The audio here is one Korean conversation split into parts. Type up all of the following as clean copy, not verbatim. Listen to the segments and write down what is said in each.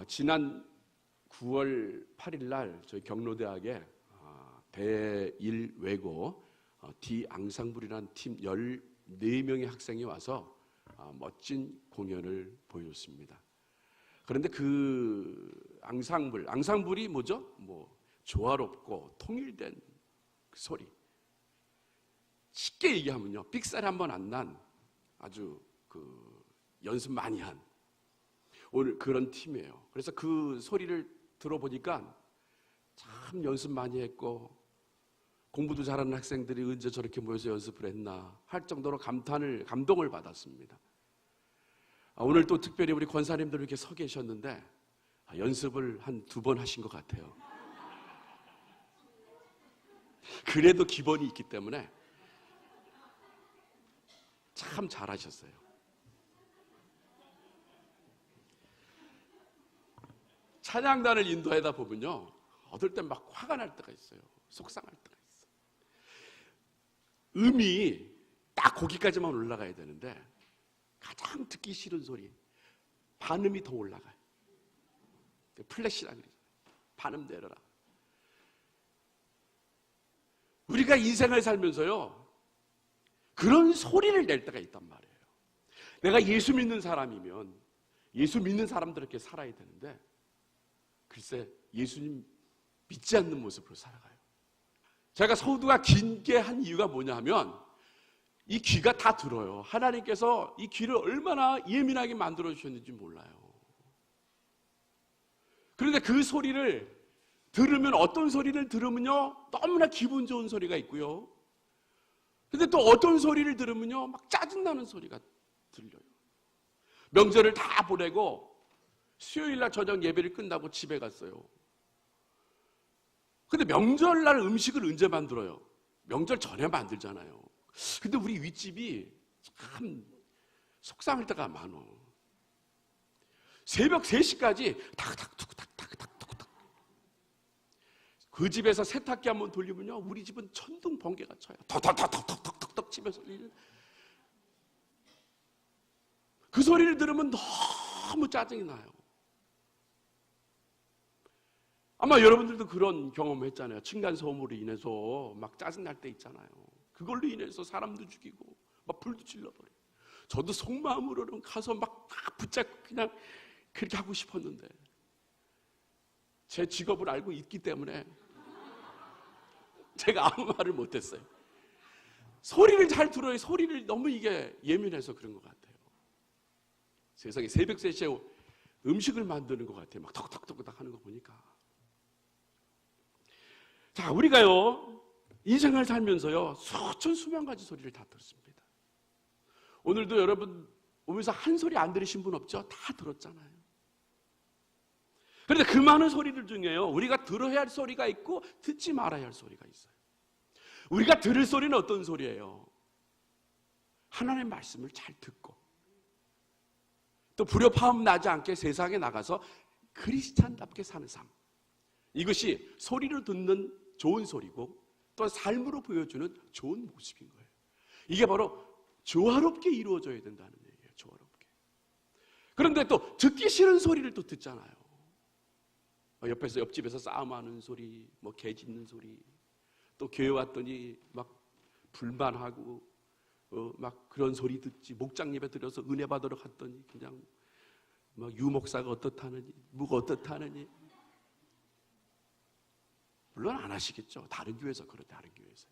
지난 9월 8일 날 저희 경로대학에 대일외고 디앙상블이라는 팀 14명의 학생이 와서 멋진 공연을 보여줬습니다. 그런데 그 앙상블이 뭐죠? 조화롭고 통일된 그 소리. 쉽게 얘기하면요, 삑살이 한번 안 난 아주 연습 많이 한 오늘 그런 팀이에요. 그래서 그 소리를 들어보니까 참 연습 많이 했고 공부도 잘하는 학생들이 언제 저렇게 모여서 연습을 했나 할 정도로 감동을 받았습니다. 오늘 또 특별히 우리 권사님들 이렇게 서 계셨는데 연습을 한 2번 하신 것 같아요. 그래도 기본이 있기 때문에 참 잘하셨어요. 찬양단을 인도하다 보면요, 어떨 땐 막 화가 날 때가 있어요. 속상할 때가 있어요. 음이 딱 거기까지만 올라가야 되는데 가장 듣기 싫은 소리, 반음이 더 올라가요. 플래시라 그러죠. 반음 내려라. 우리가 인생을 살면서요, 그런 소리를 낼 때가 있단 말이에요. 내가 예수 믿는 사람이면 예수 믿는 사람들에게 살아야 되는데 글쎄 예수님 믿지 않는 모습으로 살아가요. 제가 서두가 길게 한 이유가 뭐냐 하면 이 귀가 다 들어요. 하나님께서 이 귀를 얼마나 예민하게 만들어 주셨는지 몰라요. 그런데 그 소리를 들으면, 어떤 소리를 들으면요 너무나 기분 좋은 소리가 있고요, 근데 또 어떤 소리를 들으면요 막 짜증나는 소리가 들려요. 명절을 다 보내고 수요일날 저녁 예배를 끝나고 집에 갔어요. 근데 명절날 음식을 언제 만들어요? 명절 전에 만들잖아요. 근데 우리 윗집이 참 속상할 때가 많어. 새벽 3시까지 탁탁툭탁탁탁탁탁. 그 집에서 세탁기 한번 돌리면요 우리 집은 천둥 번개가 쳐요. 턱턱턱턱턱턱턱 치면서. 그 소리를 들으면 너무 짜증이 나요. 아마 여러분들도 그런 경험했잖아요. 층간소음으로 인해서 막 짜증날 때 있잖아요. 그걸로 인해서 사람도 죽이고 막 불도 질러버려요. 저도 속마음으로는 가서 막 붙잡고 그냥 그렇게 하고 싶었는데 제 직업을 알고 있기 때문에 제가 아무 말을 못했어요. 소리를 잘 들어요. 소리를 너무 이게 예민해서 그런 것 같아요. 세상에 새벽 3시에 음식을 만드는 것 같아요. 막 턱턱턱턱 하는 거 보니까. 자, 우리가요 인생을 살면서요 수천 수만 가지 소리를 다 들었습니다. 오늘도 여러분 오면서 한 소리 안 들으신 분 없죠? 다 들었잖아요. 그런데 그 많은 소리들 중에요 우리가 들어야 할 소리가 있고 듣지 말아야 할 소리가 있어요. 우리가 들을 소리는 어떤 소리예요? 하나님의 말씀을 잘 듣고 또 불협화음 나지 않게 세상에 나가서 크리스찬답게 사는 삶, 이것이 소리로 듣는 좋은 소리고 또 삶으로 보여주는 좋은 모습인 거예요. 이게 바로 조화롭게 이루어져야 된다는 얘기예요. 조화롭게. 그런데 또 듣기 싫은 소리를 또 듣잖아요. 옆집에서 싸움하는 소리, 개 짖는 소리, 또 교회 왔더니 막 불만하고 막 그런 소리 듣지. 목장 예배 드려서 은혜 받으러 갔더니 그냥 막 유목사가 어떻다느니 뭐가 어떻다느니. 물론 안 하시겠죠. 다른 교회에서 그런 다른 교회에서.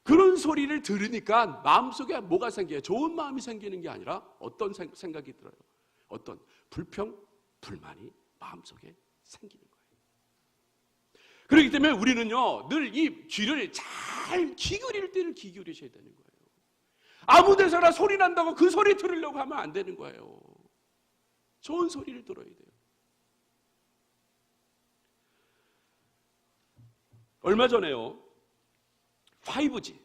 그런 소리를 들으니까 마음속에 뭐가 생겨요? 좋은 마음이 생기는 게 아니라 어떤 생각이 들어요? 어떤 불평, 불만이 마음속에 생기는 거예요. 그렇기 때문에 우리는요 늘 이 귀를 잘 기울일 때는 기울이셔야 되는 거예요. 아무 데서나 소리 난다고 그 소리 들으려고 하면 안 되는 거예요. 좋은 소리를 들어야 돼요. 얼마 전에요 5G,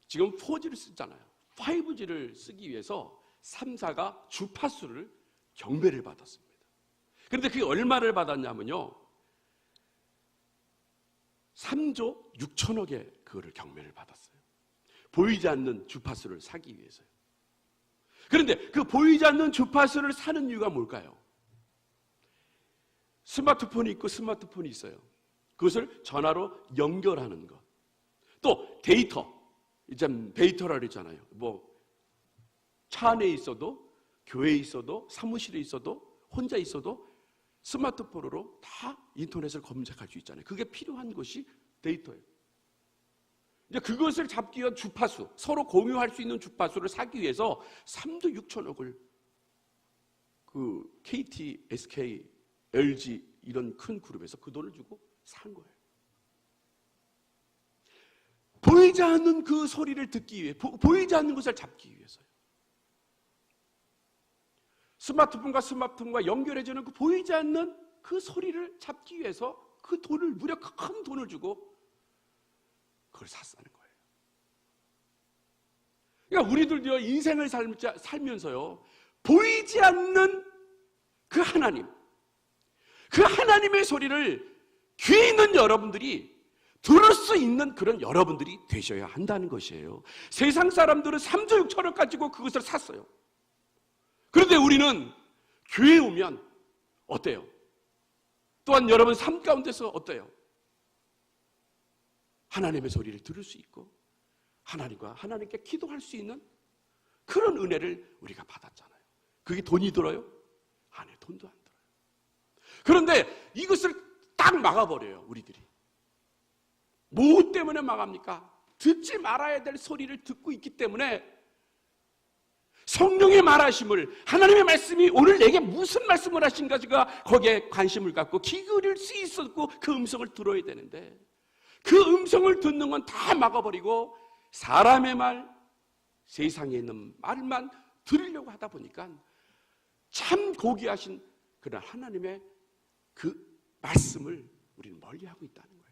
지금 4G를 쓰잖아요. 5G를 쓰기 위해서 3사가 주파수를 경매를 받았습니다. 그런데 그게 얼마를 받았냐면요 3조 6천억에 그거를 경매를 받았어요. 보이지 않는 주파수를 사기 위해서요. 그런데 그 보이지 않는 주파수를 사는 이유가 뭘까요? 스마트폰이 있고 스마트폰이 있어요. 그것을 전화로 연결하는 것. 또 데이터, 이제 데이터라 그랬잖아요. 뭐 차 안에 있어도, 교회에 있어도, 사무실에 있어도, 혼자 있어도 스마트폰으로 다 인터넷을 검색할 수 있잖아요. 그게 필요한 것이 데이터예요. 이제 그것을 잡기 위한 주파수, 서로 공유할 수 있는 주파수를 사기 위해서 3조 6천억을 그 KT, SK, LG 이런 큰 그룹에서 그 돈을 주고 산 거예요. 보이지 않는 그 소리를 듣기 위해, 보이지 않는 것을 잡기 위해서요. 스마트폰과 연결해주는 그 보이지 않는 그 소리를 잡기 위해서 그 돈을, 무려 큰 돈을 주고 그걸 샀다는 거예요. 그러니까 우리들도 인생을 살면서요, 보이지 않는 그 하나님, 그 하나님의 소리를 귀에 있는 여러분들이 들을 수 있는 그런 여러분들이 되셔야 한다는 것이에요. 세상 사람들은 3조 6천억 가지고 그것을 샀어요. 그런데 우리는 교회에 오면 어때요? 또한 여러분 삶 가운데서 어때요? 하나님의 소리를 들을 수 있고 하나님께 기도할 수 있는 그런 은혜를 우리가 받았잖아요. 그게 돈이 들어요? 아니요, 돈도 안 들어요. 그런데 이것을 딱 막아버려요, 우리들이. 뭐 때문에 막합니까? 듣지 말아야 될 소리를 듣고 있기 때문에 성령의 말하심을, 하나님의 말씀이 오늘 내게 무슨 말씀을 하신가지가 거기에 관심을 갖고 귀 기울일 수 있었고 그 음성을 들어야 되는데 그 음성을 듣는 건 다 막아버리고 사람의 말, 세상에 있는 말만 들으려고 하다 보니까 참 고귀하신 그런 하나님의 그 말씀을 우리는 멀리하고 있다는 거예요.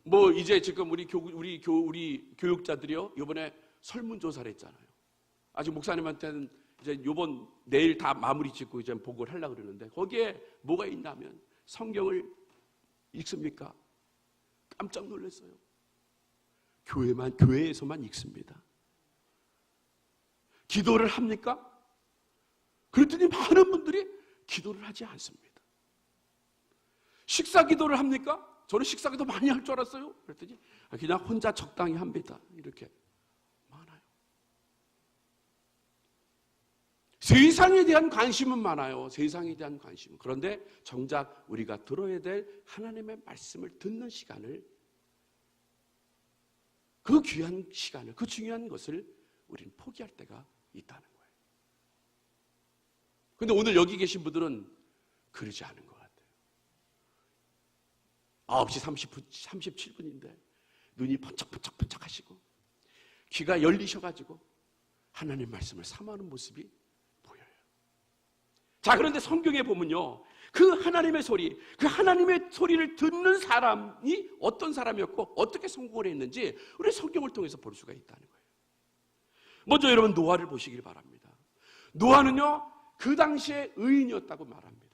뭐 이제 지금 우리 교육자들이요, 이번에 설문조사를 했잖아요. 아직 목사님한테는 이제 내일 다 마무리 짓고 이제 보고를 하려고 그러는데 거기에 뭐가 있냐면 성경을 읽습니까? 깜짝 놀랐어요. 교회에서만 읽습니다. 기도를 합니까? 그랬더니 많은 분들이 기도를 하지 않습니다. 식사 기도를 합니까? 저는 식사 기도 많이 할 줄 알았어요. 그랬더니 그냥 혼자 적당히 합니다. 이렇게 많아요. 세상에 대한 관심은 많아요. 세상에 대한 관심은. 그런데 정작 우리가 들어야 될 하나님의 말씀을 듣는 시간을, 그 귀한 시간을, 그 중요한 것을 우리는 포기할 때가 있다는 거예요. 그런데 오늘 여기 계신 분들은 그러지 않은 것 같아요. 9시 37분인데 눈이 번쩍번쩍 하시고 귀가 열리셔가지고 하나님 말씀을 삼하는 모습이 보여요. 자, 그런데 성경에 보면요, 그 하나님의 소리, 그 하나님의 소리를 듣는 사람이 어떤 사람이었고 어떻게 성공을 했는지 우리 성경을 통해서 볼 수가 있다는 거예요. 먼저 여러분 노아를 보시길 바랍니다. 노아는요, 그 당시에 의인이었다고 말합니다.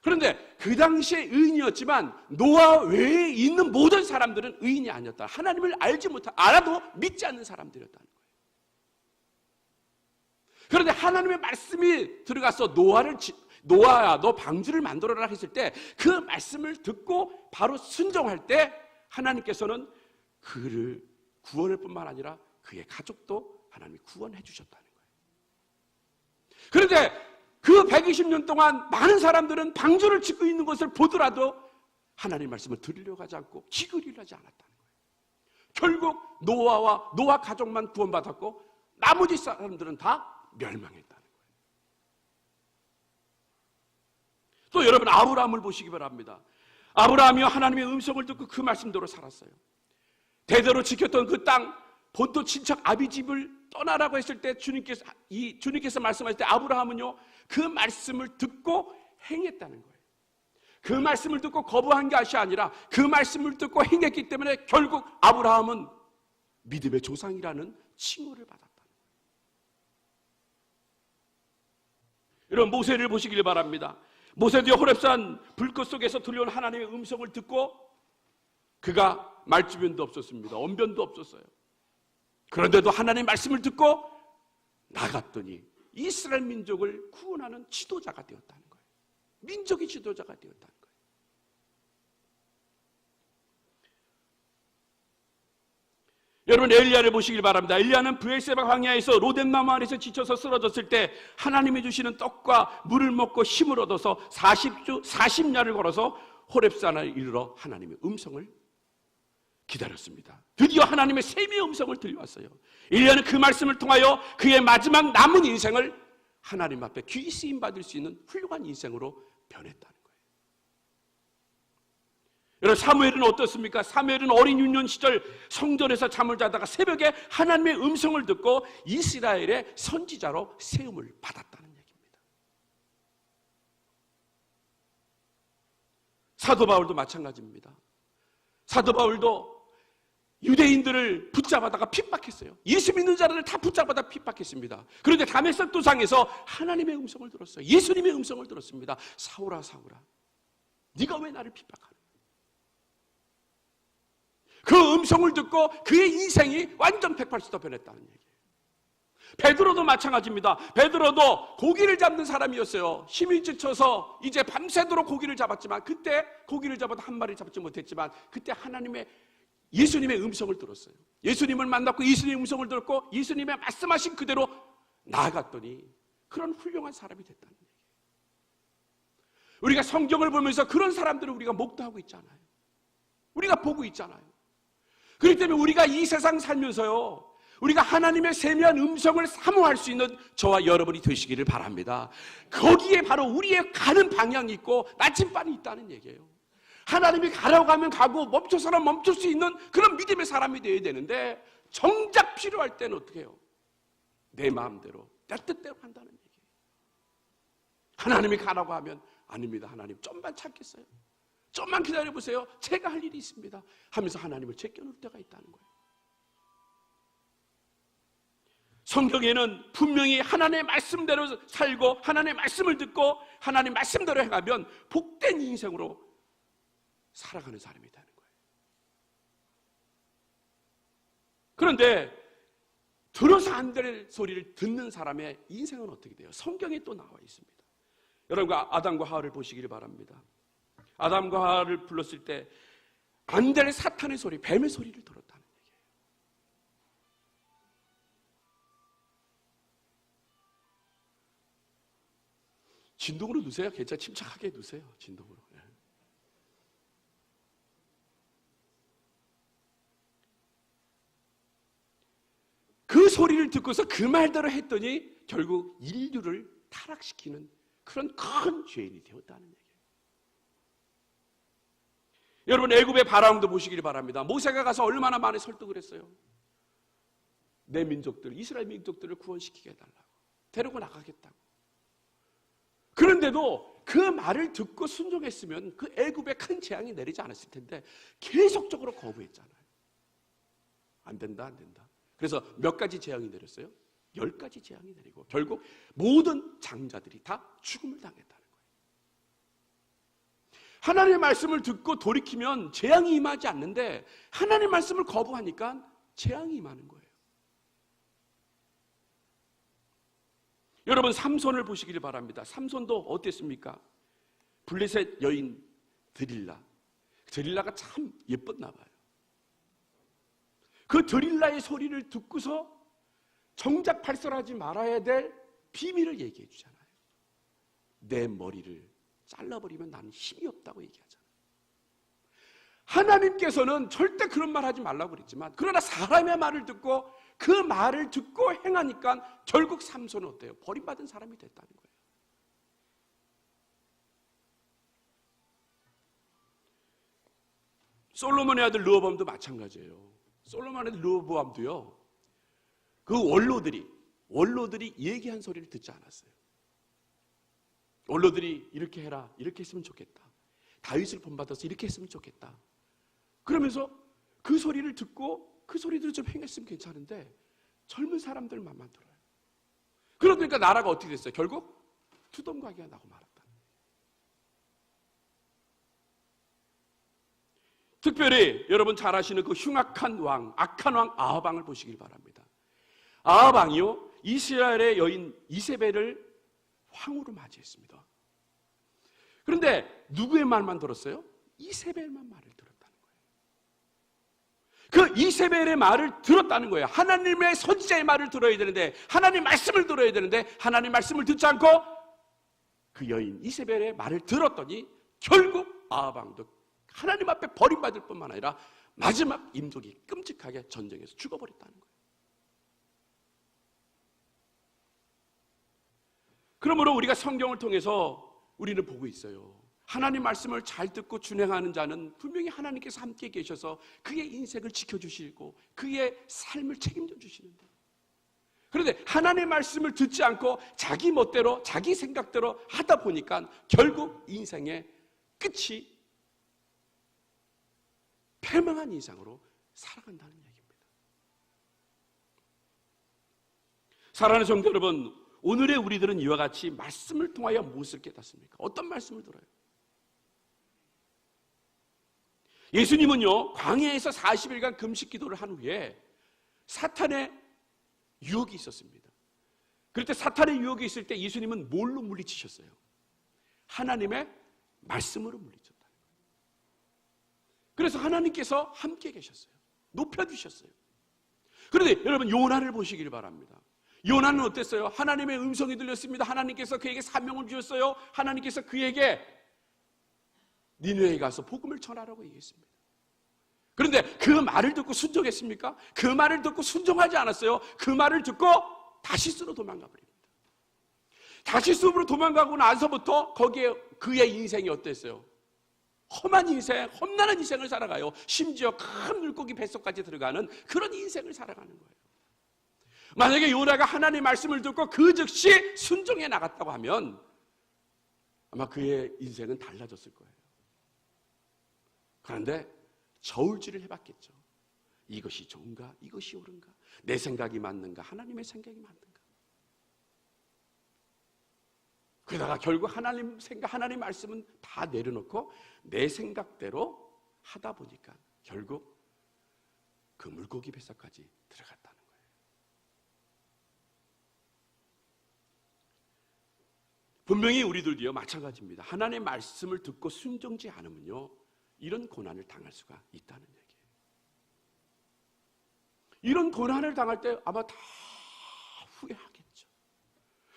그런데 그 당시에 의인이었지만 노아 외에 있는 모든 사람들은 의인이 아니었다. 하나님을 알아도 믿지 않는 사람들이었다는 거예요. 그런데 하나님의 말씀이 들어가서 노아야, 너 방주를 만들어라 했을 때 그 말씀을 듣고 바로 순종할 때 하나님께서는 그를 구원할 뿐만 아니라 그의 가족도 하나님이 구원해 주셨다는 거예요. 그런데 그 120년 동안 많은 사람들은 방주를 짓고 있는 것을 보더라도 하나님 말씀을 들으려고 하지 않고 귀 기울이려 하지 않았다는 거예요. 결국 노아 가족만 구원받았고 나머지 사람들은 다 멸망했다는 거예요. 또 여러분 아브라함을 보시기 바랍니다. 아브라함이 하나님의 음성을 듣고 그 말씀대로 살았어요. 대대로 지켰던 그 땅, 본토 친척 아비집을 떠나라고 했을 때 주님께서 말씀하실 때 아브라함은요, 그 말씀을 듣고 행했다는 거예요. 그 말씀을 듣고 거부한 것이 아니라 그 말씀을 듣고 행했기 때문에 결국 아브라함은 믿음의 조상이라는 칭호를 받았다는 거예요. 여러분 모세를 보시길 바랍니다. 모세도 호렙산 불꽃 속에서 들려온 하나님의 음성을 듣고 그가 말주변도 없었습니다. 언변도 없었어요. 그런데도 하나님의 말씀을 듣고 나갔더니 이스라엘 민족을 구원하는 지도자가 되었다는 거예요. 민족의 지도자가 되었다는 거예요. 여러분, 엘리야를 보시길 바랍니다. 엘리야는 브엘세바 광야에서 로뎀나무 아래에서 지쳐서 쓰러졌을 때 하나님이 주시는 떡과 물을 먹고 힘을 얻어서 40야를 걸어서 호렙산에 이르러 하나님의 음성을 기다렸습니다. 드디어 하나님의 세미의 음성을 들려왔어요. 엘리야는 그 말씀을 통하여 그의 마지막 남은 인생을 하나님 앞에 귀히 쓰임 받을 수 있는 훌륭한 인생으로 변했다는 거예요. 여러분, 사무엘은 어떻습니까? 사무엘은 어린 유년 시절 성전에서 잠을 자다가 새벽에 하나님의 음성을 듣고 이스라엘의 선지자로 세움을 받았다는 얘기입니다. 사도 바울도 마찬가지입니다. 사도 바울도 유대인들을 붙잡아다가 핍박했어요. 예수 믿는 자들을 다 붙잡아다 핍박했습니다. 그런데 다메섹 도상에서 하나님의 음성을 들었어요. 예수님의 음성을 들었습니다. 사울아, 사울아, 네가 왜 나를 핍박하느냐? 그 음성을 듣고 그의 인생이 완전 180도 변했다는 얘기예요. 베드로도 마찬가지입니다. 베드로도 고기를 잡는 사람이었어요. 힘이 지쳐서 이제 밤새도록 고기를 잡았지만, 그때 고기를 잡아도 한 마리 잡지 못했지만, 그때 예수님의 음성을 들었어요. 예수님을 만났고 예수님의 음성을 들었고 예수님의 말씀하신 그대로 나아갔더니 그런 훌륭한 사람이 됐다는 얘기예요. 우리가 성경을 보면서 그런 사람들을 우리가 목도하고 있잖아요. 우리가 보고 있잖아요. 그렇기 때문에 우리가 이 세상 살면서요, 우리가 하나님의 세미한 음성을 사모할 수 있는 저와 여러분이 되시기를 바랍니다. 거기에 바로 우리의 가는 방향이 있고 나침반이 있다는 얘기예요. 하나님이 가라고 하면 가고 멈춰서는 멈출 수 있는 그런 믿음의 사람이 되어야 되는데, 정작 필요할 때는 어떻게 해요? 내 마음대로 내 뜻대로 한다는 얘기예요. 하나님이 가라고 하면 아닙니다. 하나님 좀만 참겠어요. 좀만 기다려보세요. 제가 할 일이 있습니다 하면서 하나님을 제껴놓을 때가 있다는 거예요. 성경에는 분명히 하나님의 말씀대로 살고 하나님의 말씀을 듣고 하나님의 말씀대로 행하면 복된 인생으로 살아가는 사람이 되는 거예요. 그런데 들어서 안 될 소리를 듣는 사람의 인생은 어떻게 돼요? 성경에 또 나와 있습니다. 여러분과 아담과 하와를 보시길 바랍니다. 아담과 하와를 불렀을 때 안 될 사탄의 소리, 뱀의 소리를 들었다는 얘기예요. 진동으로 누세요. 괜찮아, 침착하게 누세요. 진동으로. 그 소리를 듣고서 그 말대로 했더니 결국 인류를 타락시키는 그런 큰 죄인이 되었다는 얘기예요. 여러분, 애굽의 바라왕도 보시길 바랍니다. 모세가 가서 얼마나 많이 설득을 했어요. 내 민족들, 이스라엘 민족들을 구원시키게 해달라고, 데리고 나가겠다고. 그런데도 그 말을 듣고 순종했으면 그 애굽에 큰 재앙이 내리지 않았을 텐데 계속적으로 거부했잖아요. 안 된다, 안 된다. 그래서 몇 가지 재앙이 내렸어요? 10가지 재앙이 내리고 결국 모든 장자들이 다 죽음을 당했다는 거예요. 하나님의 말씀을 듣고 돌이키면 재앙이 임하지 않는데 하나님의 말씀을 거부하니까 재앙이 임하는 거예요. 여러분, 삼손을 보시길 바랍니다. 삼손도 어땠습니까? 블레셋 여인 드릴라가 참 예뻤나 봐요. 그 드릴라의 소리를 듣고서 정작 발설하지 말아야 될 비밀을 얘기해 주잖아요. 내 머리를 잘라버리면 나는 힘이 없다고 얘기하잖아요. 하나님께서는 절대 그런 말 하지 말라고 그랬지만, 그러나 사람의 말을 듣고 그 말을 듣고 행하니까 결국 삼손은 어때요? 버림받은 사람이 됐다는 거예요. 솔로몬의 아들 르호보암도 마찬가지예요. 솔로몬의 르호보암도요, 그 원로들이 얘기한 소리를 듣지 않았어요. 원로들이 이렇게 해라, 이렇게 했으면 좋겠다, 다윗을 본받아서 이렇게 했으면 좋겠다, 그러면서 그 소리를 듣고 그 소리들을 좀 행했으면 괜찮은데 젊은 사람들 맘만 들어요. 그러니까 나라가 어떻게 됐어요? 결국 투동과기가 나고 말았다. 특별히 여러분 잘 아시는 그 흉악한 왕, 악한 왕 아합 왕을 보시길 바랍니다. 아합 왕이요, 이스라엘의 여인 이세벨을 황후로 맞이했습니다. 그런데 누구의 말만 들었어요? 이세벨만 말을 들었다는 거예요. 그 이세벨의 말을 들었다는 거예요. 하나님의 선지자의 말을 들어야 되는데, 하나님 말씀을 들어야 되는데, 하나님 말씀을 듣지 않고 그 여인 이세벨의 말을 들었더니 결국 아합 왕도 하나님 앞에 버림받을 뿐만 아니라 마지막 임종이 끔찍하게 전쟁에서 죽어버렸다는 거예요. 그러므로 우리가 성경을 통해서 우리는 보고 있어요. 하나님 말씀을 잘 듣고 준행하는 자는 분명히 하나님께서 함께 계셔서 그의 인생을 지켜주시고 그의 삶을 책임져 주시는데, 그런데 하나님의 말씀을 듣지 않고 자기 멋대로 자기 생각대로 하다 보니까 결국 인생의 끝이 패망한 인생으로 살아간다는 얘기입니다. 사랑하는 성도 여러분, 오늘의 우리들은 이와 같이 말씀을 통하여 무엇을 깨닫습니까? 어떤 말씀을 들어요? 예수님은요, 광야에서 40일간 금식 기도를 한 후에 사탄의 유혹이 있었습니다. 그럴 때 사탄의 유혹이 있을 때 예수님은 뭘로 물리치셨어요? 하나님의 말씀으로 물리쳤다는 거예요. 그래서 하나님께서 함께 계셨어요. 높여주셨어요. 그런데 여러분, 요나를 보시길 바랍니다. 요나는 어땠어요? 하나님의 음성이 들렸습니다. 하나님께서 그에게 사명을 주셨어요. 하나님께서 그에게 니느웨에 가서 복음을 전하라고 얘기했습니다. 그런데 그 말을 듣고 순종했습니까? 그 말을 듣고 순종하지 않았어요. 그 말을 듣고 다시스로 도망가 버립니다. 다시스로 도망가고 나서부터 거기에 그의 인생이 어땠어요? 험한 인생, 험난한 인생을 살아가요. 심지어 큰 물고기 뱃속까지 들어가는 그런 인생을 살아가는 거예요. 만약에 요나가 하나님의 말씀을 듣고 그 즉시 순종해 나갔다고 하면 아마 그의 인생은 달라졌을 거예요. 그런데 저울질을 해봤겠죠. 이것이 좋은가? 이것이 옳은가? 내 생각이 맞는가? 하나님의 생각이 맞는가? 그러다가 결국 하나님 생각, 하나님 말씀은 다 내려놓고 내 생각대로 하다 보니까 결국 그 물고기 뱃속까지 들어갔다는 거예요. 분명히 우리들도요, 마찬가지입니다. 하나님의 말씀을 듣고 순종지 않으면요, 이런 고난을 당할 수가 있다는 얘기예요. 이런 고난을 당할 때 아마 다 후회하겠죠.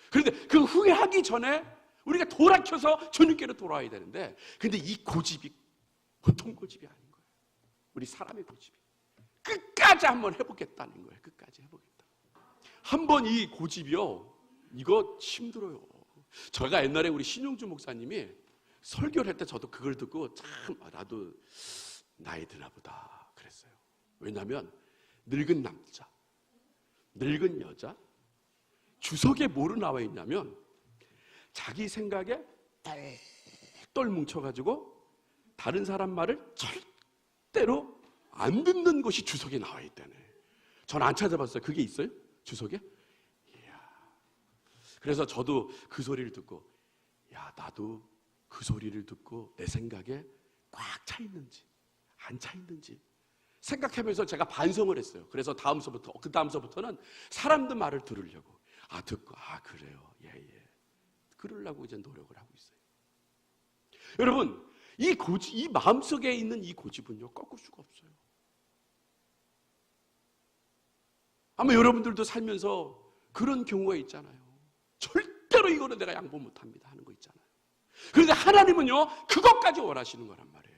그런데 그 후회하기 전에 우리가 돌아켜서 주님께로 돌아와야 되는데, 근데 이 고집이 보통 고집이 아닌 거예요. 우리 사람의 고집이 끝까지 한번 해보겠다는 거예요. 끝까지 해보겠다. 한번 이 고집이요, 이거 힘들어요. 제가 옛날에 우리 신용주 목사님이 설교를 할 때 저도 그걸 듣고 참 나도 나이 드나 보다 그랬어요. 왜냐하면 늙은 남자, 늙은 여자, 주석에 뭐로 나와 있냐면 자기 생각에 똘똘 뭉쳐가지고 다른 사람 말을 절대로 안 듣는 것이 주석에 나와 있다네. 전 안 찾아봤어요. 그게 있어요? 주석에? 이야. 그래서 저도 그 소리를 듣고, 야, 나도 그 소리를 듣고 내 생각에 꽉 차 있는지 안 차 있는지 생각하면서 제가 반성을 했어요. 그래서 그 다음서부터는 사람들 말을 들으려고, 듣고, 그래요, 예, 그러려고 이제 노력을 하고 있어요. 여러분, 이 마음속에 있는 이 고집은요, 꺾을 수가 없어요. 아마 여러분들도 살면서 그런 경우가 있잖아요. 절대로 이거는 내가 양보 못합니다 하는 거 있잖아요. 그런데 하나님은요, 그것까지 원하시는 거란 말이에요.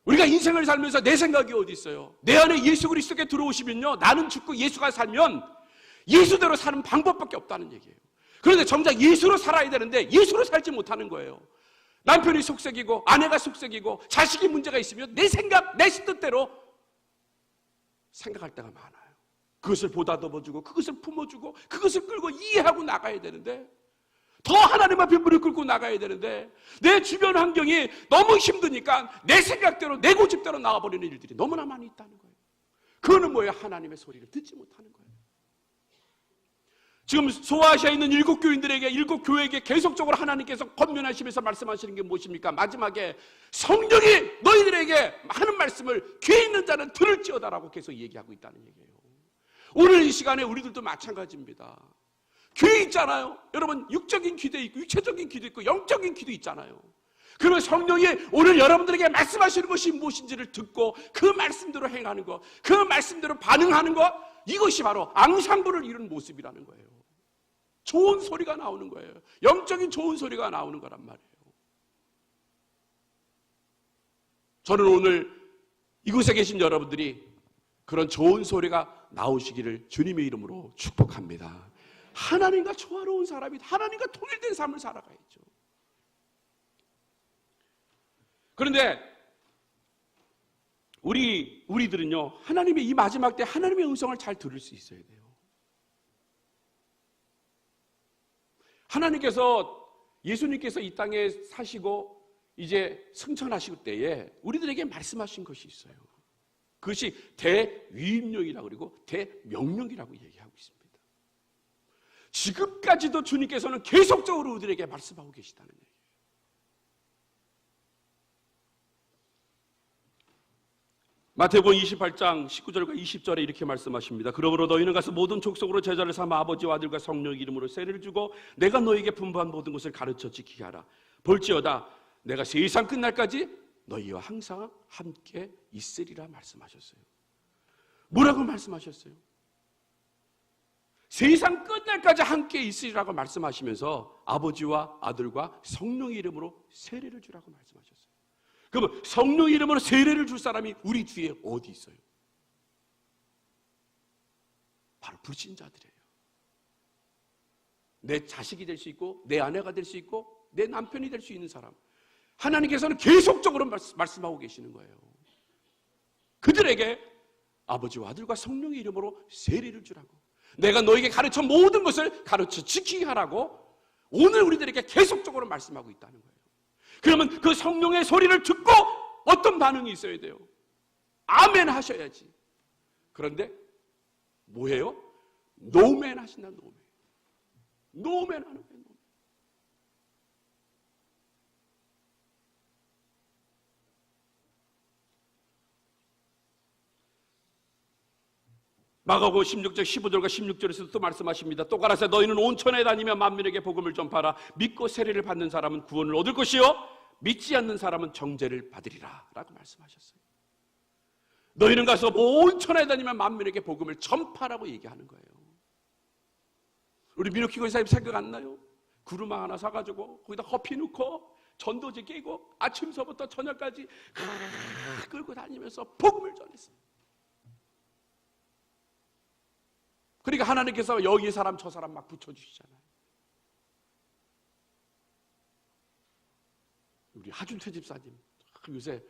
우리가 인생을 살면서 내 생각이 어디 있어요? 내 안에 예수 그리스도께 들어오시면요, 나는 죽고 예수가 살면 예수대로 사는 방법밖에 없다는 얘기예요. 그런데 정작 예수로 살아야 되는데 예수로 살지 못하는 거예요. 남편이 속색이고 아내가 속색이고 자식이 문제가 있으면 내 생각, 내 뜻대로 생각할 때가 많아요. 그것을 보다듬어주고 그것을 품어주고 그것을 끌고 이해하고 나가야 되는데, 더 하나님 앞에 무릎 꿇고 나가야 되는데, 내 주변 환경이 너무 힘드니까 내 생각대로 내 고집대로 나와버리는 일들이 너무나 많이 있다는 거예요. 그거는 뭐예요? 하나님의 소리를 듣지 못하는 거예요. 지금 소아시아에 있는 7 교인들에게, 7 교회에게 계속적으로 하나님께서 권면하시면서 말씀하시는 게 무엇입니까? 마지막에 성령이 너희들에게 하는 말씀을 귀에 있는 자는 들을지어다라고 계속 얘기하고 있다는 얘기예요. 오늘 이 시간에 우리들도 마찬가지입니다. 교회 있잖아요. 여러분 육적인 기도 있고 육체적인 기도 있고 영적인 기도 있잖아요. 그러면 성령이 오늘 여러분들에게 말씀하시는 것이 무엇인지를 듣고 그 말씀대로 행하는 것, 그 말씀대로 반응하는 것, 이것이 바로 앙상블을 이룬 모습이라는 거예요. 좋은 소리가 나오는 거예요. 영적인 좋은 소리가 나오는 거란 말이에요. 저는 오늘 이곳에 계신 여러분들이 그런 좋은 소리가 나오시기를 주님의 이름으로 축복합니다. 하나님과 조화로운 사람이, 하나님과 통일된 삶을 살아가야죠. 그런데 우리들은요, 하나님의 이 마지막 때 하나님의 음성을 잘 들을 수 있어야 돼요. 하나님께서, 예수님께서 이 땅에 사시고 이제 승천하실 때에 우리들에게 말씀하신 것이 있어요. 그것이 대위임령이라고 그리고 대명령이라고 얘기하고 있습니다. 지금까지도 주님께서는 계속적으로 우리들에게 말씀하고 계시다는 얘기예요. 마태복음 28장 19절과 20절에 이렇게 말씀하십니다. 그러므로 너희는 가서 모든 족속으로 제자를 삼아 아버지와 아들과 성령 이름으로 세례를 주고 내가 너희에게 분부한 모든 것을 가르쳐 지키게 하라. 볼지어다 내가 세상 끝날까지 너희와 항상 함께 있으리라 말씀하셨어요. 뭐라고 말씀하셨어요? 세상 끝날까지 함께 있으리라고 말씀하시면서 아버지와 아들과 성령 이름으로 세례를 주라고 말씀하셨어요. 그러면 성령 이름으로 세례를 줄 사람이 우리 뒤에 어디 있어요? 바로 불신자들이에요. 내 자식이 될 수 있고 내 아내가 될 수 있고 내 남편이 될 수 있는 사람, 하나님께서는 계속적으로 말씀하고 계시는 거예요. 그들에게 아버지와 아들과 성령의 이름으로 세례를 주라고, 내가 너에게 가르쳐 모든 것을 가르쳐 지키게 하라고 오늘 우리들에게 계속적으로 말씀하고 있다는 거예요. 그러면 그 성령의 소리를 듣고 어떤 반응이 있어야 돼요? 아멘 하셔야지. 그런데 뭐예요? 노멘 하신다. 노멘 하는 거예요. 마가복음 16장 15절과 16절에서 또 말씀하십니다. 또 가라사 너희는 온 천하에 다니며 만민에게 복음을 전파하라. 믿고 세례를 받는 사람은 구원을 얻을 것이요 믿지 않는 사람은 정죄를 받으리라 라고 말씀하셨어요. 너희는 가서 온 천하에 다니며 만민에게 복음을 전파라고 얘기하는 거예요. 우리 민옥희 권사님 생각 안 나요? 구루마 하나 사가지고 거기다 커피 넣고 전도지 깨고 아침서부터 저녁까지 끌고 다니면서 복음을 전했어요. 그러니까 하나님께서 여기 사람 저 사람 막 붙여주시잖아요. 우리 하준태 집사님 요새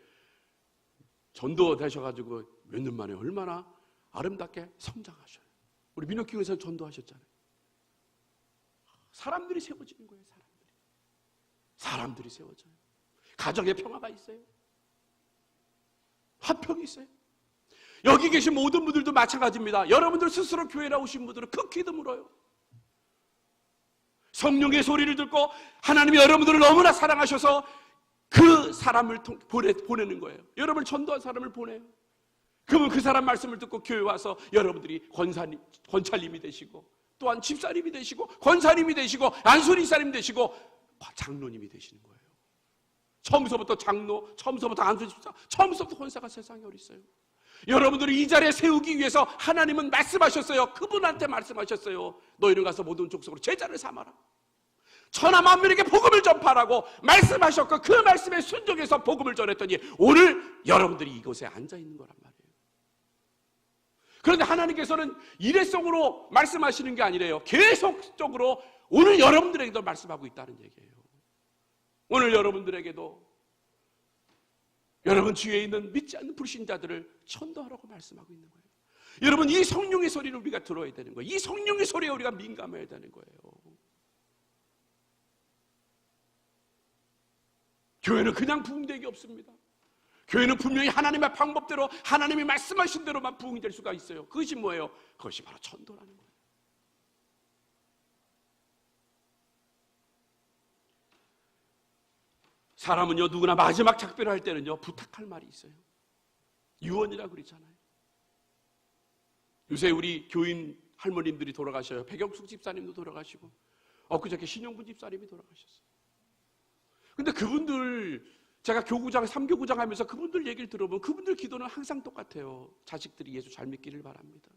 전도 되셔가지고 몇 년 만에 얼마나 아름답게 성장하셔요. 우리 민옥교회에서 전도하셨잖아요. 사람들이 세워지는 거예요. 사람들이 세워져요. 가정에 평화가 있어요. 화평이 있어요. 여기 계신 모든 분들도 마찬가지입니다. 여러분들 스스로 교회 나오신 분들은 극히 드물어요. 성령의 소리를 듣고 하나님이 여러분들을 너무나 사랑하셔서 그 사람을 보내는 거예요. 여러분을 전도한 사람을 보내요. 그러면 그 사람 말씀을 듣고 교회 와서 여러분들이 권찰님이 되시고 또한 집사님이 되시고 권사님이 되시고 안수리사님 되시고 장로님이 되시는 거예요. 처음서부터 장로, 처음서부터 안수집사, 처음서부터 권사가 세상에 어디 있어요. 여러분들을 이 자리에 세우기 위해서 하나님은 말씀하셨어요. 그분한테 말씀하셨어요. 너희는 가서 모든 족속으로 제자를 삼아라. 천하 만민에게 복음을 전파라고 말씀하셨고 그 말씀에 순종해서 복음을 전했더니 오늘 여러분들이 이곳에 앉아있는 거란 말이에요. 그런데 하나님께서는 일회성으로 말씀하시는 게 아니래요. 계속적으로 오늘 여러분들에게도 말씀하고 있다는 얘기예요. 오늘 여러분들에게도 여러분 주위에 있는 믿지 않는 불신자들을 전도하라고 말씀하고 있는 거예요. 여러분 이 성령의 소리를 우리가 들어야 되는 거예요. 이 성령의 소리에 우리가 민감해야 되는 거예요. 교회는 그냥 부흥되기 없습니다. 교회는 분명히 하나님의 방법대로 하나님이 말씀하신 대로만 부흥이 될 수가 있어요. 그것이 뭐예요? 그것이 바로 전도라는 거예요. 사람은요 누구나 마지막 작별을 할 때는요 부탁할 말이 있어요. 유언이라고 그러잖아요. 요새 우리 교인 할머님들이 돌아가셔요. 백영숙 집사님도 돌아가시고 엊그저께 신영분 집사님이 돌아가셨어요. 근데 그분들 제가 교구장, 3교구장 하면서 그분들 얘기를 들어보면 그분들 기도는 항상 똑같아요. 자식들이 예수 잘 믿기를 바랍니다.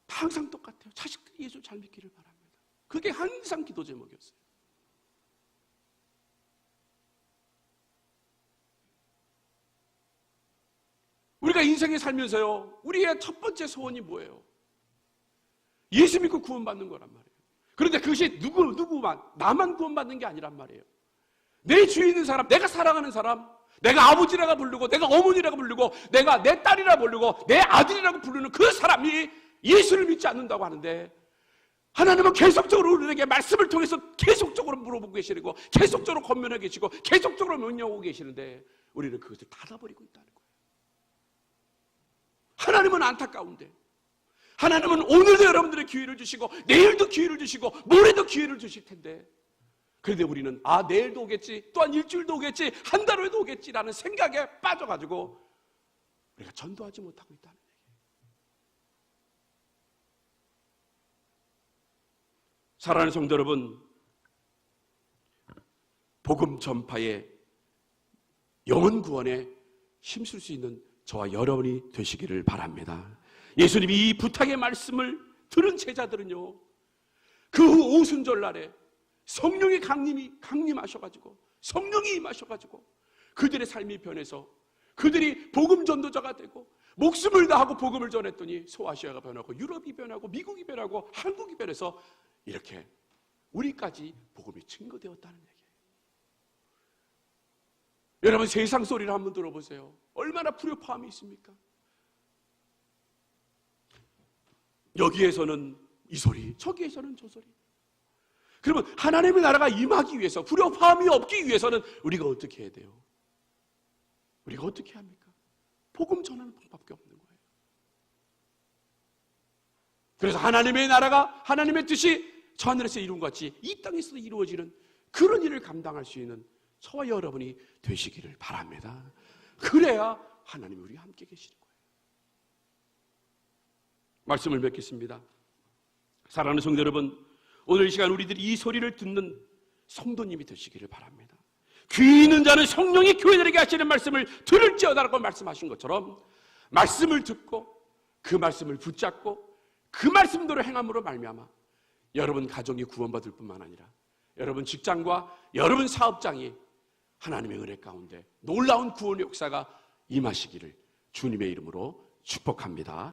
항상 똑같아요. 자식들이 예수 잘 믿기를 바랍니다. 그게 항상 기도 제목이었어요. 우리가 인생에 살면서요, 우리의 첫 번째 소원이 뭐예요? 예수 믿고 구원받는 거란 말이에요. 그런데 그것이 누구만, 나만 구원받는 게 아니란 말이에요. 내 주위에 있는 사람, 내가 사랑하는 사람, 내가 아버지라고 부르고, 내가 어머니라고 부르고, 내가 내 딸이라고 부르고, 내 아들이라고 부르는 그 사람이 예수를 믿지 않는다고 하는데, 하나님은 계속적으로 우리에게 말씀을 통해서 계속적으로 물어보고 계시고, 계속적으로 권면하고 계시고, 계속적으로 명령하고 계시는데, 우리는 그것을 닫아버리고 있다는 거예요. 하나님은 안타까운데, 하나님은 오늘도 여러분들의 기회를 주시고 내일도 기회를 주시고 모레도 기회를 주실 텐데, 그런데 우리는 내일도 오겠지, 또한 일주일도 오겠지, 한 달 후에도 오겠지라는 생각에 빠져가지고 우리가 전도하지 못하고 있다는 얘기예요. 사랑하는 성도 여러분, 복음 전파에 영혼 구원에 힘쓸 수 있는 저와 여러분이 되시기를 바랍니다. 예수님이 이 부탁의 말씀을 들은 제자들은요, 그 오순절날에 성령이 강림하셔가지고, 성령이 임하셔가지고 그들의 삶이 변해서 그들이 복음 전도자가 되고 목숨을 다하고 복음을 전했더니 소아시아가 변하고 유럽이 변하고 미국이 변하고 한국이 변해서 이렇게 우리까지 복음이 증거되었다는 얘기예요. 여러분, 세상 소리를 한번 들어보세요. 얼마나 불협화음이 있습니까? 여기에서는 이 소리, 저기에서는 저 소리. 그러면 하나님의 나라가 임하기 위해서, 불협화음이 없기 위해서는 우리가 어떻게 해야 돼요? 우리가 어떻게 합니까? 복음 전하는 방법밖에 없는 거예요. 그래서 하나님의 나라가, 하나님의 뜻이 저 하늘에서 이룬 것 같이 이 땅에서도 이루어지는 그런 일을 감당할 수 있는 저와 여러분이 되시기를 바랍니다. 그래야 하나님이 우리와 함께 계시는 거예요. 말씀을 맺겠습니다. 사랑하는 성도 여러분, 오늘 이 시간 우리들이 이 소리를 듣는 성도님이 되시기를 바랍니다. 귀 있는 자는 성령이 교회들에게 하시는 말씀을 들을지어다라고 말씀하신 것처럼 말씀을 듣고 그 말씀을 붙잡고 그 말씀대로 행함으로 말미암아 여러분 가정이 구원받을 뿐만 아니라 여러분 직장과 여러분 사업장이 하나님의 은혜 가운데 놀라운 구원의 역사가 임하시기를 주님의 이름으로 축복합니다.